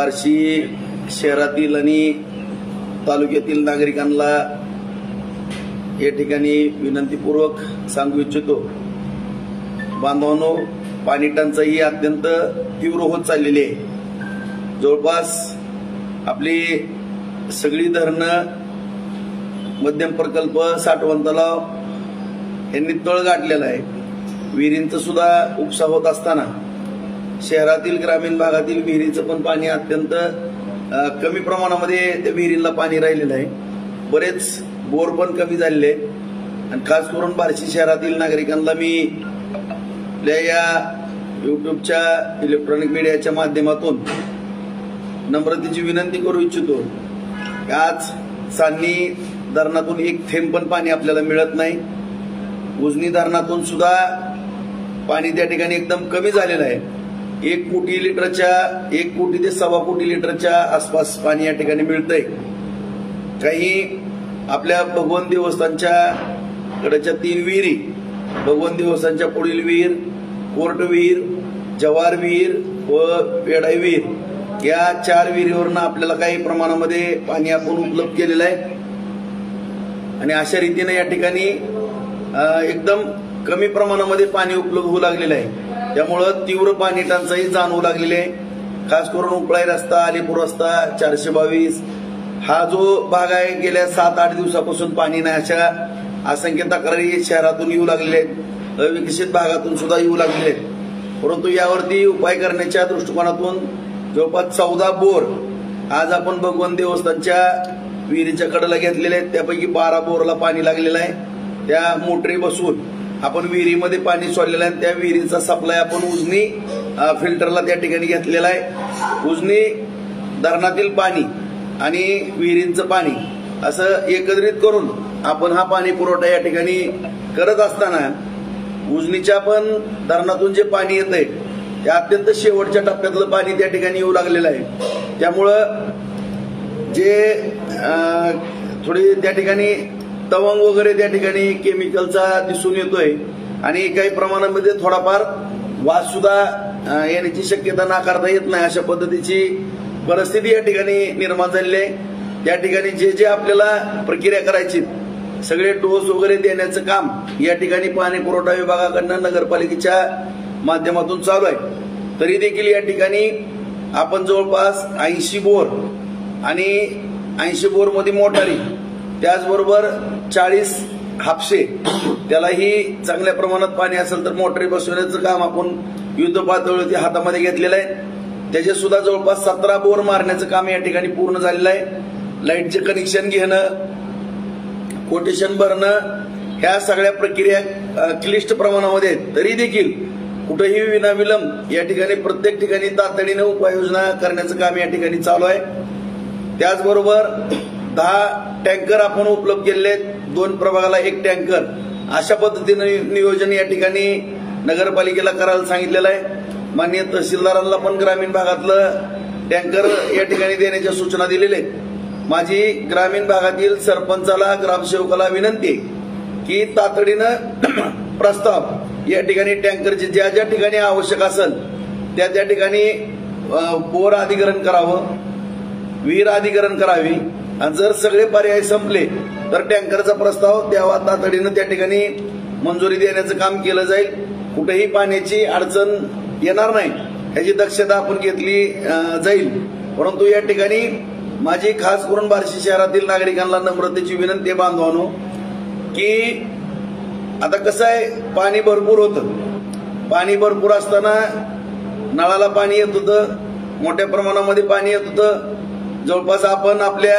बार्शी शहरातील आणि तालुक्यातील नागरिकांना या ठिकाणी विनंतीपूर्वक सांगू इच्छितो। बांधवांनो, पाणी टंचाई अत्यंत तीव्र होत चाललेली आहे। जवळपास आपली सगळी धरणं, मध्यम प्रकल्प, साठवण तलाव यांनी तळ गाठलेला आहे। विहिरींचा सुद्धा उपसा होत असताना शहरातील ग्रामीण भागातील विहिरीचं पण पाणी अत्यंत कमी प्रमाणामध्ये त्या विहिरीला पाणी राहिलेलं आहे। बरेच बोर पण कमी झालेले आणि खास करून बार्शी शहरातील नागरिकांना मी आपल्या या युट्यूबच्या इलेक्ट्रॉनिक मीडियाच्या माध्यमातून नम्रतेची विनंती करू इच्छितो की आज सान्नी धरणातून एक थेंब पण पाणी आपल्याला मिळत नाही। उजनी धरणातून सुद्धा पाणी त्या ठिकाणी एकदम कमी झालेलं आहे। 1 कोटी लिटरच्या 1 कोटी ते 1.25 कोटी लिटरच्या आसपास पाणी या ठिकाणी मिळतंय। काही आपल्या भगवान देवस्थानच्या कडच्या 3 विहिरी, भगवान देवस्थानच्या पुढील विहीर, कोर्ट विहीर, जवार विहीर व पेडाई विहीर या 4 विहिरीवरनं आपल्याला काही प्रमाणामध्ये पाणी आपण उपलब्ध केलेलं आहे आणि अशा रीतीने या ठिकाणी एकदम कमी प्रमाणामध्ये पाणी उपलब्ध होऊ लागलेलं आहे। त्यामुळं तीव्र पाणी टंचाई जाणवू लागलेली आहे। खास करून उपळाई रस्ता, अलीपूर रस्ता 422 हा जो भाग आहे, गेल्या 7-8 दिवसापासून पाणी नाही अशा असंख्य तक्रारी शहरातून येऊ लागलेल्या आहेत, अविकसित भागातून सुद्धा येऊ लागलेले आहेत। परंतु यावरती उपाय करण्याच्या दृष्टिकोनातून जवळपास 14 बोर आज आपण भगवान देवस्थानच्या विहिरीच्या कडेला घेतलेले आहेत। त्यापैकी 12 बोरला पाणी लागलेलं आहे। त्या मोटरी बसवून आपण विहिरीमध्ये पाणी सोडलेलं आहे। त्या विहिरीचा सप्लाय आपण उजनी फिल्टरला त्या ठिकाणी घेतलेला आहे। उजनी धरणातील पाणी आणि विहिरींचं पाणी असं एकत्रित करून आपण हा पाणी पुरवठा या ठिकाणी करत असताना उजनीच्या पण धरणातून जे पाणी येतंय ते अत्यंत शेवटच्या टप्प्यातलं पाणी त्या ठिकाणी येऊ लागलेलं आहे। त्यामुळं जे थोडी त्या ठिकाणी तवंग वगैरे त्या ठिकाणी केमिकलचा दिसून येतोय आणि काही प्रमाणामध्ये थोडाफार वास सुद्धा येण्याची शक्यता नाकारता येत नाही। अशा पद्धतीची परिस्थिती या ठिकाणी निर्माण झालेली आहे। त्या ठिकाणी जे आपल्याला प्रक्रिया करायची, सगळे डोस वगैरे देण्याचं काम या ठिकाणी पाणी पुरवठा विभागाकडनं नगरपालिकेच्या माध्यमातून चालू आहे। तरी देखील या ठिकाणी आपण जवळपास 80 बोर आणि 80 बोर मध्ये मोटारी, त्याचबरोबर 40 हापसे, त्यालाही चांगल्या प्रमाणात पाणी असेल तर मोटरी बसवण्याचं काम आपण युद्ध पातळीवरती हातामध्ये घेतलेलं आहे। त्याचे सुद्धा जवळपास 17 बोर मारण्याचं काम या ठिकाणी पूर्ण झालेलं आहे। लाईटचे कनेक्शन घेणं, कोटेशन भरणं, ह्या सगळ्या प्रक्रिया क्लिष्ट प्रमाणामध्ये आहेत। तरी देखील कुठेही विनाविलंब या ठिकाणी प्रत्येक ठिकाणी तातडीने उपाययोजना करण्याचं काम या ठिकाणी चालू आहे। त्याचबरोबर 10 टँकर आपण उपलब्ध केलेले आहेत। 2 प्रभागाला 1 टँकर अशा पद्धतीने नियोजन या ठिकाणी नगरपालिकेला करायला सांगितलेलं आहे। माननीय तहसीलदारांना पण ग्रामीण भागातलं टँकर या ठिकाणी देण्याच्या सूचना दिलेल्या आहेत। माझी ग्रामीण भागातील सरपंचाला, ग्रामसेवकाला विनंती आहे की तातडीनं प्रस्ताव या ठिकाणी टँकरचे ज्या ठिकाणी आवश्यक असेल त्या ठिकाणी बोर अधिग्रहण करावं, विहीर अधिग्रहण करावी आणि जर सगळे पर्याय संपले तर टँकरचा प्रस्ताव द्यावा। तातडीनं त्या ठिकाणी मंजुरी देण्याचं काम केलं जाईल। कुठेही पाण्याची अडचण येणार नाही याची दक्षता आपण घेतली जाईल। परंतु या ठिकाणी माझी खास करून बार्शी शहरातील नागरिकांना नम्रतेची विनंती बांधवानो की आता कसं आहे, पाणी भरपूर होतं। पाणी भरपूर असताना नळाला पाणी येत होतं, मोठ्या प्रमाणामध्ये पाणी येत होतं। जवळपास आपण आपल्या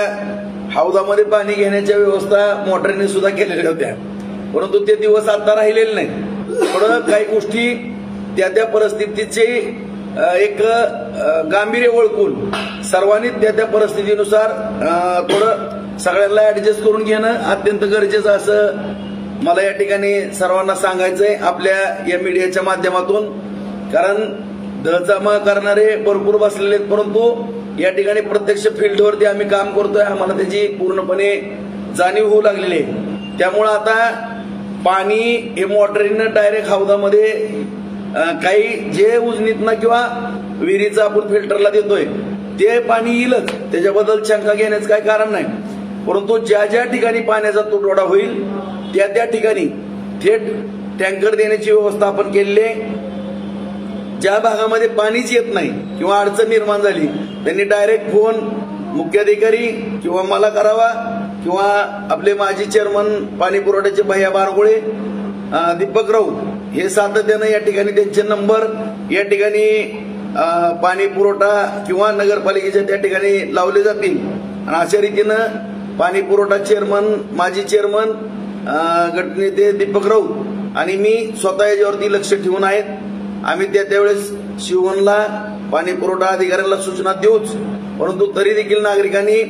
हौदामध्ये पाणी घेण्याच्या व्यवस्था मोटरीने सुद्धा केलेल्या होत्या, परंतु ते दिवस आता राहिलेले नाही। थोडं काही गोष्टी त्या परिस्थितीचे एक गांभीर्य ओळखून सर्वांनी त्या परिस्थितीनुसार थोडं सगळ्यांना ऍडजस्ट करून घेणं अत्यंत गरजेचं असं मला या ठिकाणी सर्वांना सांगायचंय आपल्या या मीडियाच्या माध्यमातून। कारण दहजमा करणारे भरपूर बसलेले आहेत, परंतु या ठिकाणी प्रत्यक्ष फील्डवरती आम्ही काम करतोय, आम्हाला त्याची पूर्णपणे जाणीव होऊ लागलेली आहे। त्यामुळे आता पाणी हे मोटरीनं डायरेक्ट हौदामध्ये काही जे उजनीतनं किंवा विहिरीचं आपण फिल्टरला देतोय ते पाणी येईलच, त्याच्याबद्दल शंका घेण्याचं काही कारण नाही. परंतु ज्या ज्या ठिकाणी पाण्याचा तुटवडा होईल त्या त्या ठिकाणी थेट टँकर देण्याची व्यवस्था आपण केलेली आहे. ज्या भागामध्ये पाणीच येत नाही किंवा अडचण निर्माण झाली त्यांनी डायरेक्ट फोन मुख्याधिकारी किंवा मला करावा किंवा आपले माजी चेअरमन पाणी पुरवठ्याचे भैया बारगुळे, दीपक राऊत हे सातत्यानं या ठिकाणी त्यांचे नंबर या ठिकाणी पाणी पुरवठा किंवा नगरपालिकेच्या त्या ठिकाणी लावले जातील. आणि अशा रीतीनं पाणी पुरवठा चेअरमन, माजी चेअरमन, गटनेते दीपक राऊत आणि मी स्वतः याच्यावरती लक्ष ठेवून आहेत. आम्ही त्यावेळेस शिवणला पाणी पुरवठा अधिकाऱ्यांना सूचना देऊच, परंतु तरी देखील नागरिकांनी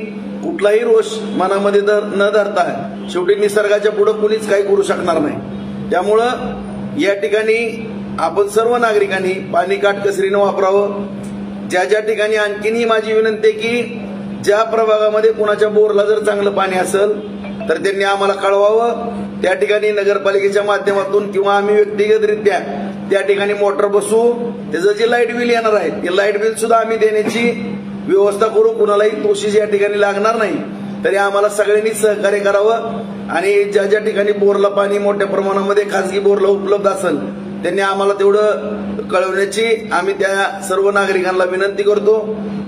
कुठलाही रोष मनामध्ये न धरता शेवटी निसर्गाच्या पुढे कुणीच काही करू शकणार नाही. त्यामुळं या ठिकाणी आपण सर्व नागरिकांनी पाणी काटकसरीनं वापरावं. ज्या ज्या ठिकाणी आणखीनही माझी विनंती आहे की ज्या प्रभागामध्ये कुणाच्या बोरला जर चांगलं पाणी असेल तर त्यांनी आम्हाला कळवावं. त्या ठिकाणी नगरपालिकेच्या माध्यमातून किंवा आम्ही व्यक्तिगतरित्या त्या ठिकाणी मोटर बसवू. त्याचं जे लाईट बिल येणार आहे ते लाईट बिल सुद्धा आम्ही देण्याची व्यवस्था करू. कुणालाही तोशीच या ठिकाणी लागणार नाही. तरी आम्हाला सगळ्यांनी सहकार्य करावं. आणि ज्या ज्या ठिकाणी बोरला पाणी मोठ्या प्रमाणामध्ये खासगी बोरला उपलब्ध असेल त्यांनी आम्हाला तेवढं कळवण्याची आम्ही त्या सर्व नागरिकांना विनंती करतो.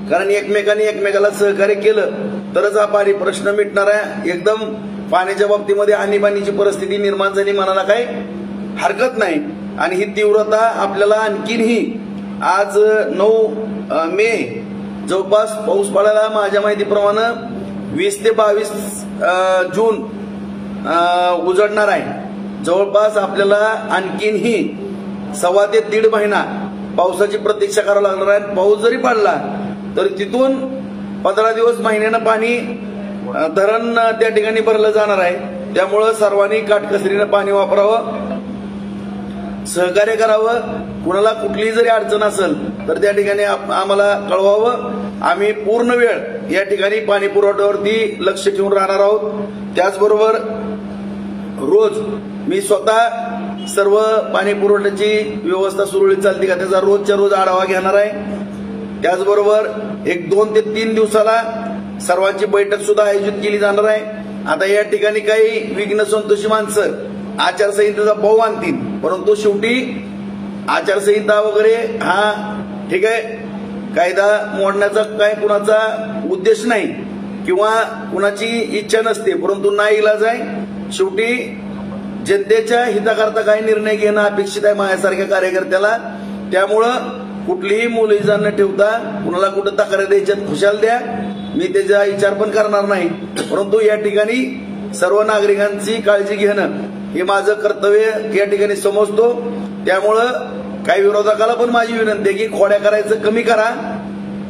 कारण एकमेकांनी एकमेकाला सहकार्य केलं तरच हा पाणी प्रश्न मिटणार आहे. एकदम पाण्याच्या बाबतीमध्ये आणीबाणीची परिस्थिती निर्माण झाली म्हणायला काही हरकत नाही. आणि ही तीव्रता आपल्याला आणखीनही आज 9 मे जवळपास पाऊस पडायला माझ्या माहितीप्रमाणे 20 ते 22 जून उजडणार आहे. जवळपास आपल्याला आणखीनही 1.25 ते 1.5 महिना पावसाची प्रतीक्षा करावी लागणार आहे. पाऊस जरी पडला तरी तिथून 15 दिवस महिन्यानं पाणी धरण त्या ठिकाणी भरलं जाणार आहे. त्यामुळं सर्वांनी काटकसरीनं पाणी वापरावं, सहकार्य करावं. कुणाला कुठलीही जरी अडचण असेल तर त्या ठिकाणी आम्हाला कळवावं. आम्ही पूर्ण वेळ या ठिकाणी पाणी पुरवठ्यावरती लक्ष ठेवून राहणार आहोत. त्याचबरोबर रोज मी स्वतः सर्व पाणी पुरवठ्याची व्यवस्था सुरळीत चालते का त्याचा रोजच्या रोज आढावा घेणार आहे. त्याचबरोबर 2 ते 3 दिवसाला सर्वांची बैठक सुद्धा आयोजित केली जाणार आहे. आता या ठिकाणी काही विघ्न संतोषी माणसं आचारसंहितेचा भाव आणतील, परंतु शेवटी आचारसंहिता वगैरे हा ठीक आहे, कायदा मोडण्याचा काय कुणाचा उद्देश नाही किंवा कुणाची इच्छा नसते, परंतु नाईलाज आहे. शेवटी जनतेच्या हिताकरता काही निर्णय घेणं अपेक्षित आहे माझ्यासारख्या कार्यकर्त्याला. त्यामुळं कुठलीही मुलीजा न ठेवता कुणाला कुठं तक्रार द्यायच्यात खुशाल द्या, मी त्याचा विचार पण करणार नाही. परंतु या ठिकाणी सर्व नागरिकांची काळजी घेणं हे माझं कर्तव्य या ठिकाणी समजतो. त्यामुळं काही विरोधकाला पण माझी विनंती आहे की खोड्या करायचं कमी करा.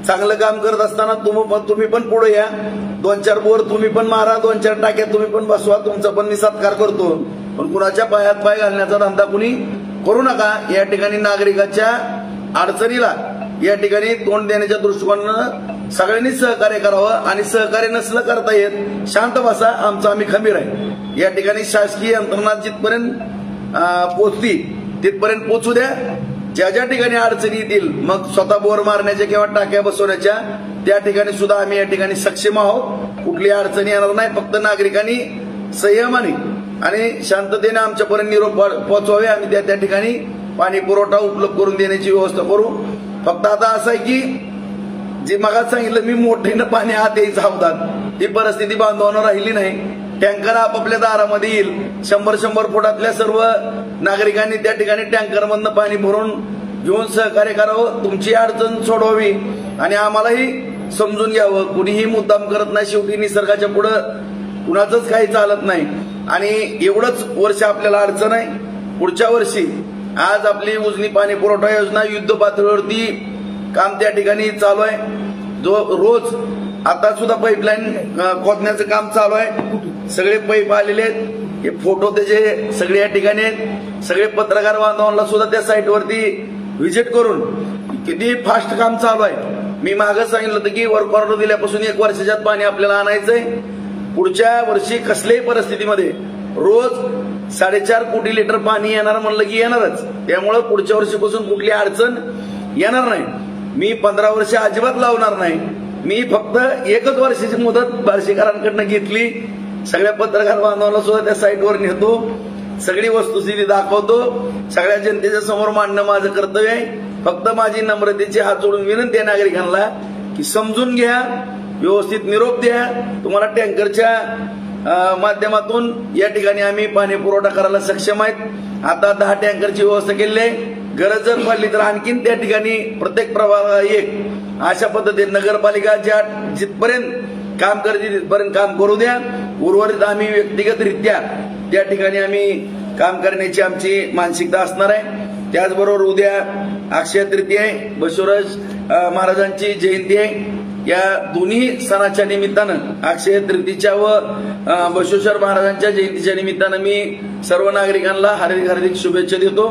चांगलं काम करत असताना तुम्ही पण पुढे या. 2-4 बोर तुम्ही पण मारा, 2-4 टाक्या तुम्ही पण बसवा, तुमचा पण मी सत्कार करतो. पण कुणाच्या पायात पाय घालण्याचा धंदा कुणी करू नका. या ठिकाणी नागरिकाच्या अडचणीला या ठिकाणी तोंड देण्याच्या दृष्टिकोनानं सगळ्यांनी सहकार्य करावं. आणि सहकार्य नसलं करता येत शांत बसा, आमचं आम्ही खंबीर आहे. या ठिकाणी शासकीय यंत्रणा जिथपर्यंत पोचती तिथपर्यंत पोचू द्या. ज्या ज्या ठिकाणी अडचणी येतील मग स्वतः बोर मारण्याच्या किंवा टाक्या बसवण्याच्या त्या ठिकाणी सुद्धा आम्ही या ठिकाणी सक्षम आहोत. कुठली अडचणी येणार नाही. फक्त नागरिकांनी संयमाने आणि शांततेने आमच्यापर्यंत निरोप पोहोचवावे. आम्ही त्या ठिकाणी पाणी पुरवठा उपलब्ध करून देण्याची व्यवस्था करू. फक्त आता असं आहे की जे मगाच सांगितलं मी मोठ्यानं पाणी आत यायचं हौदात ही परिस्थिती बांधवांना राहिली नाही. टँकर आपापल्या दारामध्ये येईल. 100-100 फुटातल्या सर्व नागरिकांनी त्या ठिकाणी टँकरमधनं पाणी भरून घेऊन सहकार्य करावं. तुमची अडचण सोडवावी आणि आम्हालाही समजून घ्यावं. कुणीही मुद्दाम करत नाही. शेवटी निसर्गाच्या पुढं कुणाचंच काही चालत नाही. आणि एवढंच वर्ष आपल्याला अडचण आहे. पुढच्या वर्षी आज आपली उजनी पाणी पुरवठा योजना युद्ध पातळीवरती काम त्या ठिकाणी चालू आहे. जो रोज आता सुद्धा पाईपलाईन खोदण्याचं काम चालू आहे. सगळे पाईप आलेले आहेत. हे फोटो त्याचे सगळे या ठिकाणी आहेत. सगळे पत्रकार बांधवांना सुद्धा त्या साईटवरती व्हिजिट करून किती फास्ट काम चालू आहे. मी मागं सांगितलं होतं की वर्क ऑर्डर दिल्यापासून 1 वर्षाच्यात पाणी आपल्याला आणायचंय. पुढच्या वर्षी कसल्याही परिस्थितीमध्ये रोज 4.5 कोटी लिटर पाणी येणार म्हणलं की येणारच. त्यामुळं पुढच्या वर्षीपासून कुठली अडचण येणार नाही. मी 15 वर्ष अजिबात लावणार नाही. मी फक्त एकच वर्षाची मुदत बार्शीकरांकडनं घेतली. सगळ्या पत्रकार बांधवांना सुद्धा त्या साईटवर नेतो, सगळी वस्तुस्थिती दाखवतो, सगळ्या जनतेच्या समोर मांडणं माझं कर्तव्य आहे. फक्त माझी नम्रतेची हात जोडून विनंती आहे नागरिकांना की समजून घ्या, व्यवस्थित निरोप द्या. तुम्हाला टँकरच्या माध्यमातून या ठिकाणी आम्ही पाणी पुरवठा करायला सक्षम आहेत. आता 10 टँकरची व्यवस्था केली आहे. गरज जर पडली तर आणखीन त्या ठिकाणी प्रत्येक प्रभागाला एक अशा पद्धतीने नगरपालिका जिथपर्यंत काम करते तिथपर्यंत काम करू द्या. उर्वरित आम्ही व्यक्तिगतरित्या त्या ठिकाणी आम्ही काम करण्याची आमची मानसिकता असणार आहे. त्याचबरोबर उद्या अक्षय तृतीया आहे, बसवराज महाराजांची जयंती आहे. या दोन्ही सणाच्या निमित्तानं, अक्षय तृतीच्या व बसवेश्वर महाराजांच्या जयंतीच्या निमित्तानं मी सर्व नागरिकांना हार्दिक शुभेच्छा देतो.